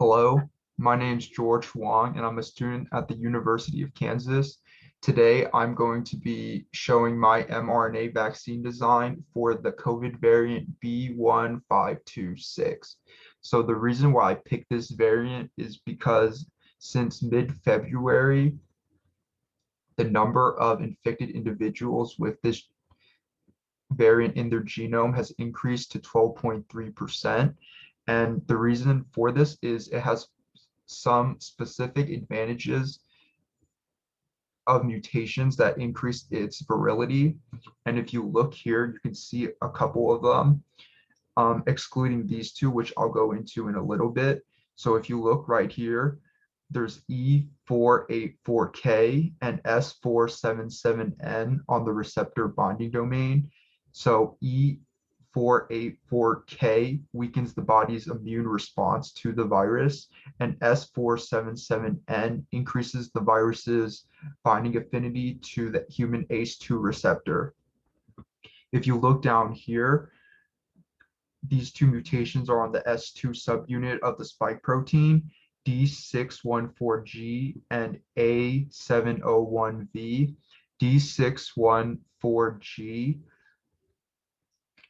Hello, my name is George Huang, and I'm a student at the University of Kansas. Today, I'm going to be showing my mRNA vaccine design for the COVID variant B.1.526. So the reason why I picked this variant is because since mid-February, the number of infected individuals with this variant in their genome has increased to 12.3%. And the reason for this is it has some specific advantages of mutations that increase its virility. And if you look here, you can see a couple of them, excluding these two, which I'll go into in a little bit. So if you look right here, there's E484K and S477N on the receptor binding domain. So E484K weakens the body's immune response to the virus, and S477N increases the virus's binding affinity to the human ACE2 receptor. If you look down here, these two mutations are on the S2 subunit of the spike protein, D614G and A701V. D614G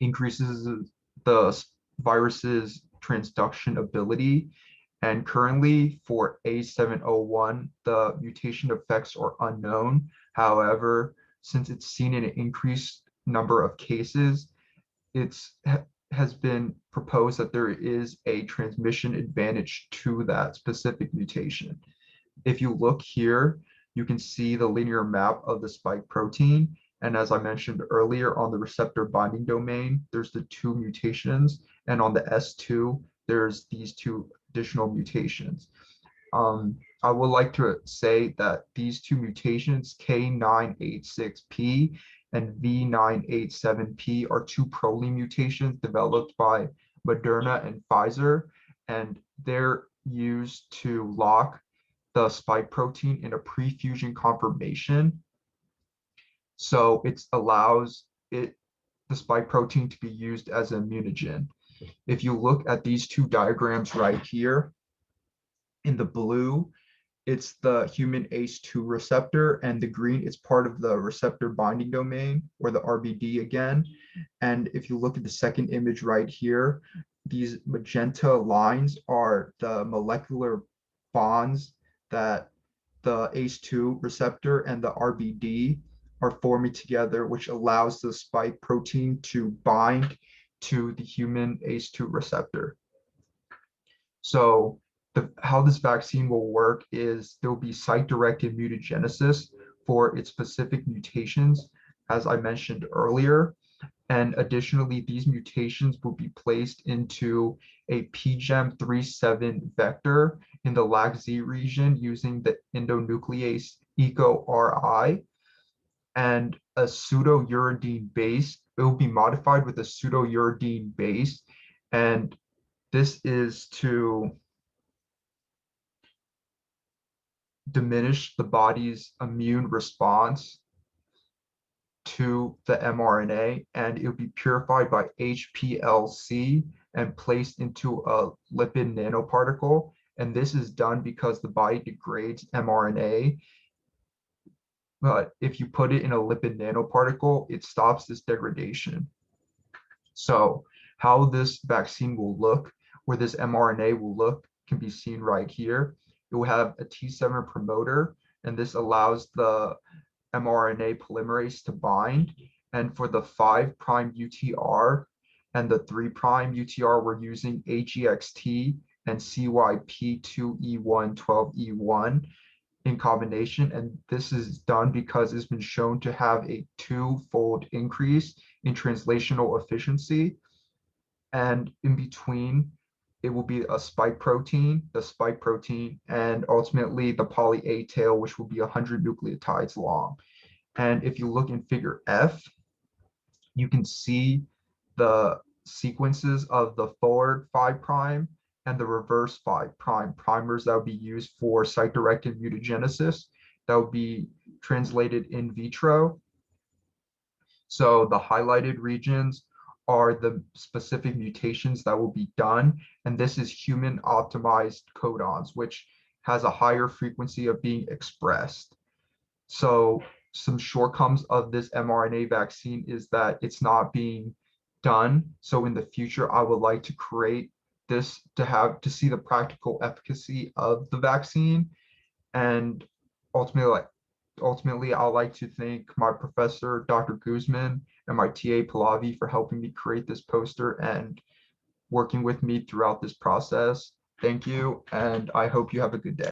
increases the virus's transduction ability. And currently for A701, the mutation effects are unknown. However, since it's seen in an increased number of cases, has been proposed that there is a transmission advantage to that specific mutation. If you look here, you can see the linear map of the spike protein. And as I mentioned earlier, on the receptor binding domain, there's the two mutations. And on the S2, there's these two additional mutations. I would like to say that these two mutations, K986P and V987P, are two proline mutations developed by Moderna and Pfizer, and they're used to lock the spike protein in a pre-fusion conformation. So it allows the spike protein to be used as an immunogen. If you look at these two diagrams right here, in the blue, it's the human ACE2 receptor, and the green is part of the receptor binding domain, or the RBD again. And if you look at the second image right here, these magenta lines are the molecular bonds that the ACE2 receptor and the RBD are forming together, which allows the spike protein to bind to the human ACE2 receptor. So how this vaccine will work is there will be site-directed mutagenesis for its specific mutations, as I mentioned earlier. And additionally, these mutations will be placed into a pgem37 vector in the LAC-Z region using the endonuclease EcoRI, and a pseudouridine base. It will be modified with a pseudouridine base, and this is to diminish the body's immune response to the mRNA, and it will be purified by HPLC and placed into a lipid nanoparticle. And this is done because the body degrades mRNA, but if you put it in a lipid nanoparticle, it stops this degradation. So how this vaccine will look, or this mRNA will look, can be seen right here. It will have a T7 promoter, and this allows the mRNA polymerase to bind. And for the 5' UTR and the 3' UTR, we're using AGXT and CYP2E112E1 in combination. And this is done because it's been shown to have a twofold increase in translational efficiency. And in between, it will be a spike protein, the spike protein, and ultimately the poly A tail, which will be 100 nucleotides long. And if you look in figure F, you can see the sequences of the forward 5' and the reverse 5' primers that will be used for site-directed mutagenesis that will be translated in vitro. So the highlighted regions are the specific mutations that will be done. And this is human optimized codons, which has a higher frequency of being expressed. So some shortcomings of this mRNA vaccine is that it's not being done. So in the future, I would like to create this to see the practical efficacy of the vaccine. And ultimately, I'd like to thank my professor, Dr. Guzman, and my TA Pallavi for helping me create this poster and working with me throughout this process. Thank you, and I hope you have a good day.